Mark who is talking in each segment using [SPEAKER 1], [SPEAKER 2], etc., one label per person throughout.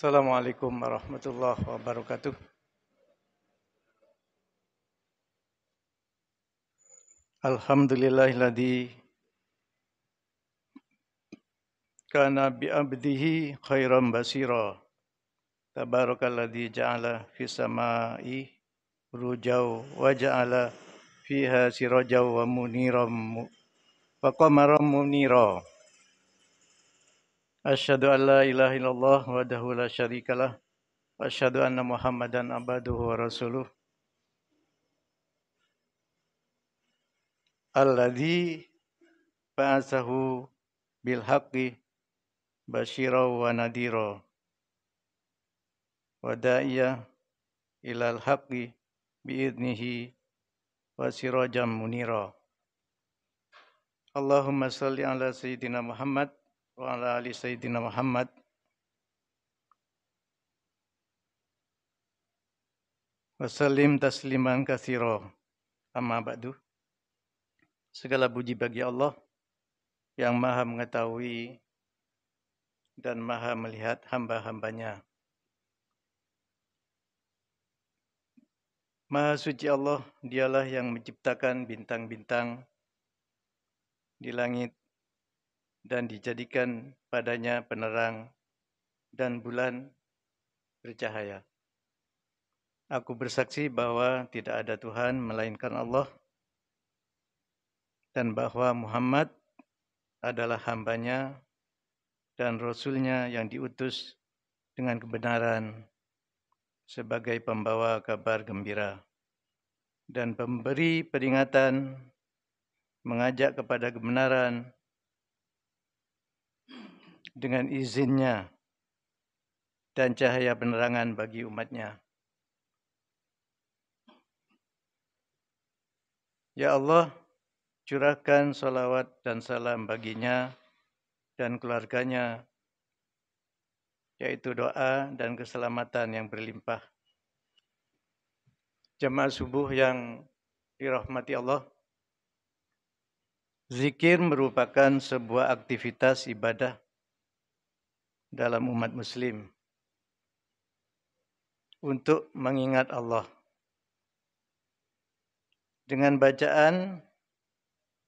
[SPEAKER 1] Assalamualaikum warahmatullahi wabarakatuh. Alhamdulillahilladzi kana bi'abdihi khairan basira. Tabarakalladzi ja'ala fis samai burujaw wa ja'ala fiha sirajaw wa muniram wa qamaran munira. Asyhadu an la ilaha illallah wahdahu la syarikalah wa asyhadu anna Muhammadan abduhu wa rasuluh. Alladzi ba'atsahu bil haqqi basyira wa nadhira wa da'iya ilal haqqi bi'idnihi wa sirajam munira. Allahumma salli ala sayyidina Muhammad wa ala ali sayyidina Muhammad. Wa sallim tasliman katsira. Amma ba'du. Segala puji bagi Allah yang Maha mengetahui dan Maha melihat hamba-hambanya. Maha suci Allah, dialah yang menciptakan bintang-bintang di langit dan dijadikan padanya penerang dan bulan bercahaya. Aku bersaksi bahwa tidak ada Tuhan melainkan Allah dan bahwa Muhammad adalah hambanya dan Rasul-Nya yang diutus dengan kebenaran sebagai pembawa kabar gembira dan pemberi peringatan, mengajak kepada kebenaran dengan izinnya dan cahaya penerangan bagi umatnya. Ya Allah, curahkan salawat dan salam baginya dan keluarganya, yaitu doa dan keselamatan yang berlimpah. Jemaah subuh yang dirahmati Allah, zikir merupakan sebuah aktivitas ibadah dalam umat muslim untuk mengingat Allah. Dengan bacaan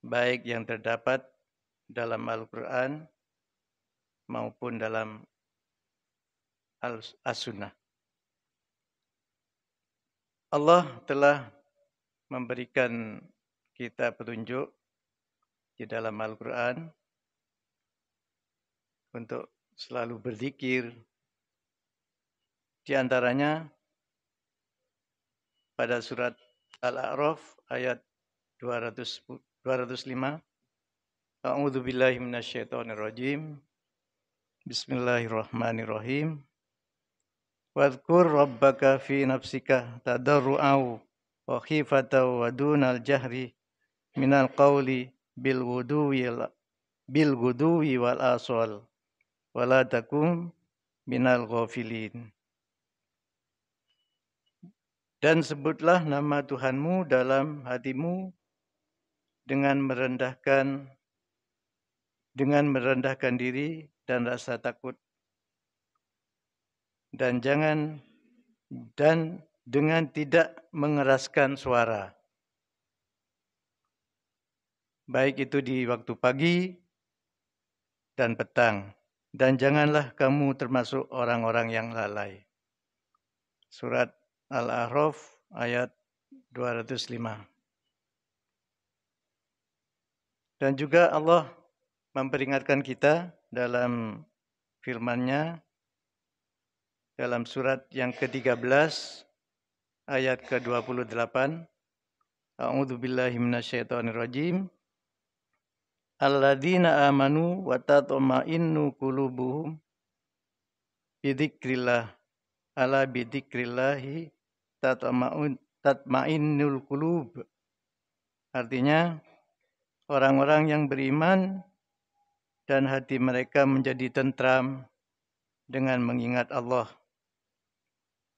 [SPEAKER 1] baik yang terdapat dalam Al-Quran maupun dalam As-Sunnah. Allah telah memberikan kita petunjuk di dalam Al-Quran untuk selalu berzikir. Di antaranya pada surat Al-A'raf ayat 205. A'udzu billahi minasyaitonir rajim. Bismillahirrahmanirrahim. Wadhkur rabbaka fi nafsika tadarru'au wa khifatan wa dunal jahri minal qawli bil guduwi wal aswal wa la takum minal ghafilin. Dan sebutlah nama Tuhanmu dalam hatimu dengan merendahkan diri dan rasa takut, dan dengan tidak mengeraskan suara, baik itu di waktu pagi dan petang, dan janganlah kamu termasuk orang-orang yang lalai. Surat Al-A'raf ayat 205. Dan juga Allah memperingatkan kita dalam firman-Nya dalam surat yang ke-13 ayat ke-28. A'udzu billahi minasyaitonir rajim. Alladzina amanu wa tatma'innu qulubuhum bidzikrillah. Ala bidzikrillahi tatma'innul qulub. Artinya, orang-orang yang beriman dan hati mereka menjadi tentram dengan mengingat Allah.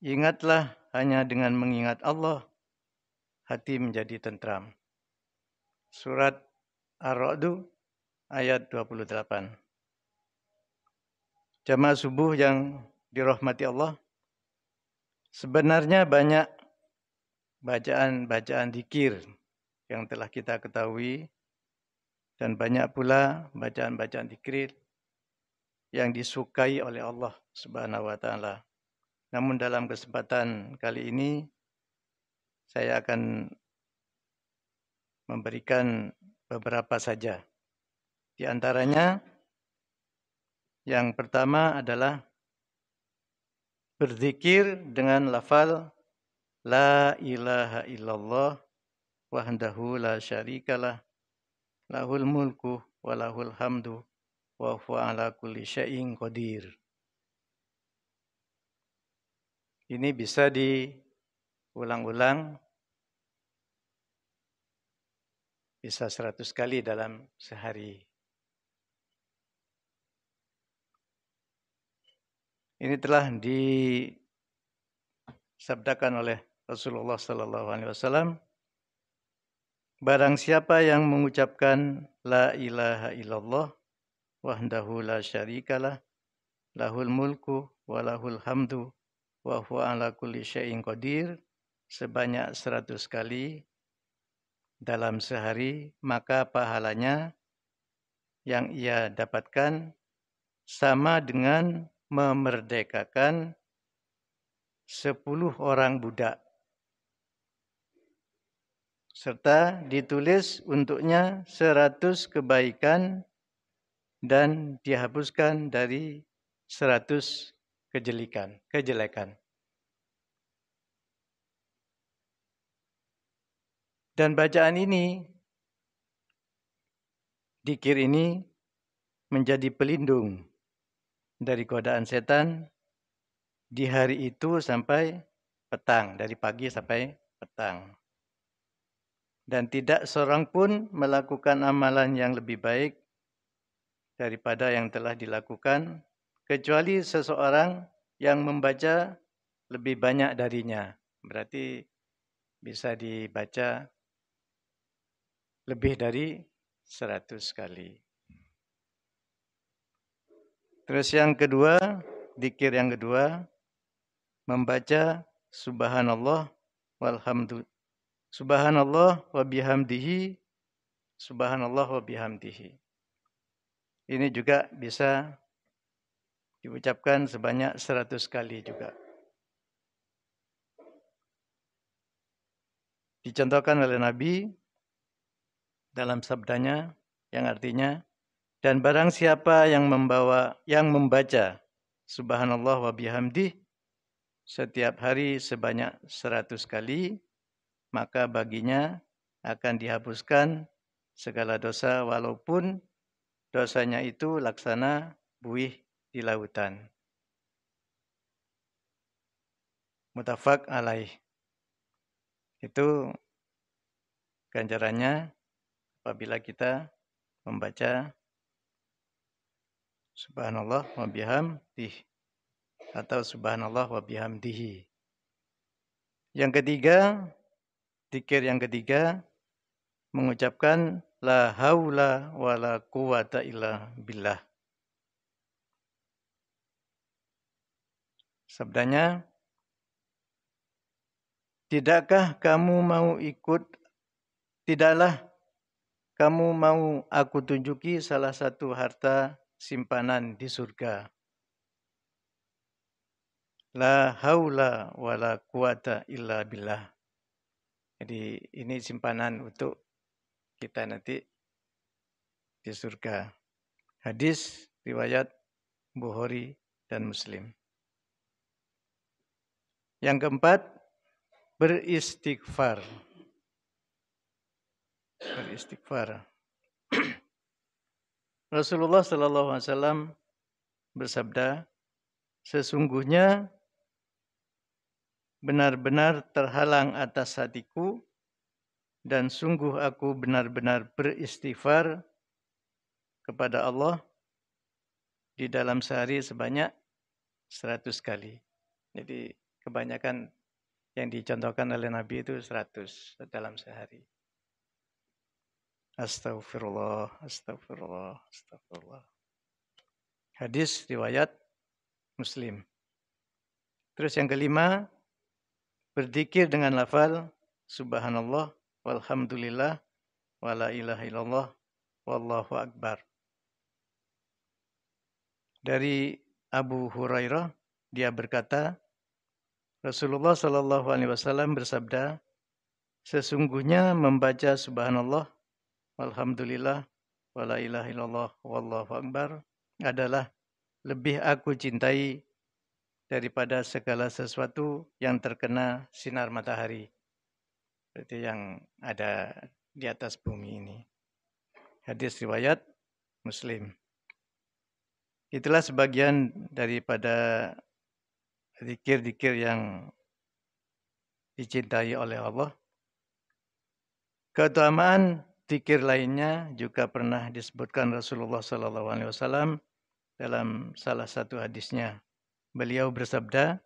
[SPEAKER 1] Ingatlah, hanya dengan mengingat Allah, hati menjadi tentram. Surat Ar-Ra'd ayat 28. Jamaah subuh yang dirahmati Allah, sebenarnya banyak bacaan-bacaan zikir yang telah kita ketahui dan banyak pula bacaan-bacaan zikir yang disukai oleh Allah Subhanahu wa taala. Namun dalam kesempatan kali ini saya akan memberikan beberapa saja. Di antaranya yang pertama adalah berzikir dengan lafal la ilaha illallah wahdahu la syarikalah lahul mulku wa lahul hamdu wa huwa ala kulli syai'in qadir. Ini bisa diulang-ulang, bisa 100 kali dalam sehari. Ini telah disabdakan oleh Rasulullah sallallahu alaihi wasallam, barang siapa yang mengucapkan la ilaha illallah wahdahu la syarikalah lahul mulku wa lahul hamdu wa huwa ala kulli syai'in qadir sebanyak 100 kali dalam sehari, maka pahalanya yang ia dapatkan sama dengan memerdekakan 10 orang budak, serta ditulis untuknya 100 kebaikan dan dihapuskan dari 100 kejelekan. Dan bacaan ini, zikir ini menjadi pelindung dari godaan setan di hari itu sampai petang, dari pagi sampai petang. Dan tidak seorang pun melakukan amalan yang lebih baik daripada yang telah dilakukan, kecuali seseorang yang membaca lebih banyak darinya. Berarti bisa dibaca lebih dari 100 kali. Terus yang kedua, zikir yang kedua, membaca subhanallah walhamdulillah. Subhanallah wa bihamdihi, subhanallah wa bihamdihi. Ini juga bisa diucapkan sebanyak 100 kali juga. Dicontohkan oleh Nabi dalam sabdanya yang artinya, dan barang siapa yang membaca subhanallah wa bihamdih setiap hari sebanyak 100 kali, maka baginya akan dihapuskan segala dosa walaupun dosanya itu laksana buih di lautan. Muttafaq alaih. Itu ganjarannya apabila kita membaca subhanallah wa bihamdih atau subhanallah wa bihamdihi. Yang ketiga, zikir yang ketiga, mengucapkan la haula wa la quwata illa billah. Sabdanya, tidaklah kamu mau aku tunjuki salah satu harta simpanan di surga. La haula wa la quwata illa billah. Jadi ini simpanan untuk kita nanti di surga. Hadis riwayat Bukhari dan Muslim. Yang keempat, beristighfar. Beristighfar. Rasulullah sallallahu alaihi wasallam bersabda, sesungguhnya benar-benar terhalang atas hatiku dan sungguh aku benar-benar beristighfar kepada Allah di dalam sehari sebanyak 100 kali. Jadi kebanyakan yang dicontohkan oleh Nabi itu 100 dalam sehari. Astaghfirullah, astaghfirullah, astaghfirullah. Hadis riwayat Muslim. Terus yang kelima, berzikir dengan lafal subhanallah walhamdulillah wala ilaha illallah wallahu akbar. Dari Abu Hurairah, dia berkata, Rasulullah Shallallahu Alaihi Wasallam bersabda, sesungguhnya membaca subhanallah walhamdulillah wala ilaha illallah wallahu akbar adalah lebih aku cintai daripada segala sesuatu yang terkena sinar matahari. Berarti yang ada di atas bumi ini. Hadis riwayat Muslim. Itulah sebagian daripada zikir-zikir yang dicintai oleh Allah. Keutamaan zikir lainnya juga pernah disebutkan Rasulullah SAW dalam salah satu hadisnya. Beliau bersabda,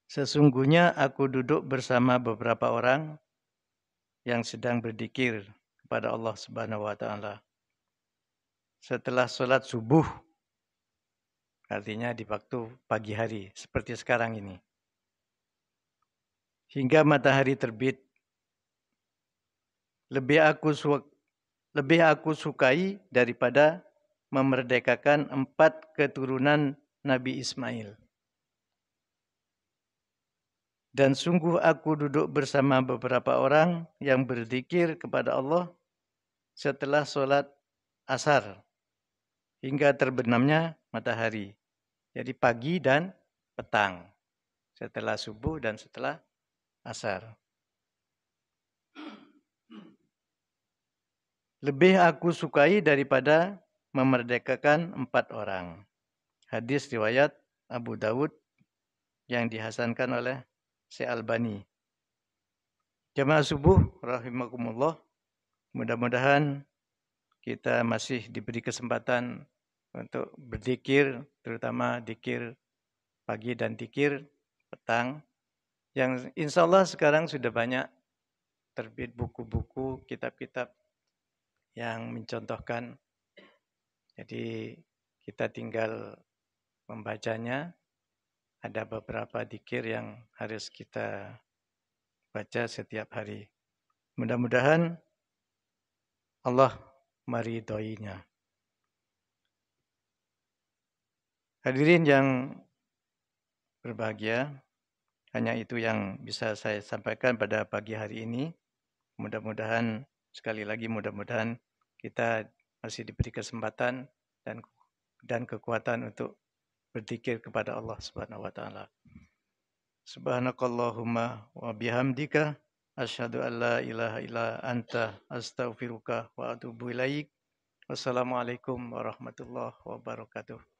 [SPEAKER 1] sesungguhnya aku duduk bersama beberapa orang yang sedang berzikir kepada Allah Subhanahu wa taala. Setelah sholat subuh, artinya di waktu pagi hari, seperti sekarang ini. Hingga matahari terbit, lebih aku sukai daripada memerdekakan 4 keturunan Nabi Ismail. Dan sungguh aku duduk bersama beberapa orang yang berzikir kepada Allah setelah sholat asar hingga terbenamnya matahari. Jadi pagi dan petang, setelah subuh dan setelah asar. Lebih aku sukai daripada memerdekakan 4 orang. Hadis riwayat Abu Dawud yang dihasankan oleh Syekh Albani. Jamaah subuh rahimakumullah, mudah-mudahan kita masih diberi kesempatan untuk berzikir, terutama zikir pagi dan zikir petang. Yang insya Allah sekarang sudah banyak terbit buku-buku, kitab-kitab yang mencontohkan. Jadi kita tinggal membacanya. Ada beberapa zikir yang harus kita baca setiap hari. Mudah-mudahan Allah meridhoinya. Hadirin yang berbahagia, hanya itu yang bisa saya sampaikan pada pagi hari ini. Mudah-mudahan, sekali lagi mudah-mudahan kita masih diberi kesempatan dan kekuatan untuk berzikir kepada Allah Subhanahu wa taala. Subhanakallahumma wa bihamdika asyhadu an la ilaha illa anta astaghfiruka wa atubu ilaik. Wassalamualaikum warahmatullahi wabarakatuh.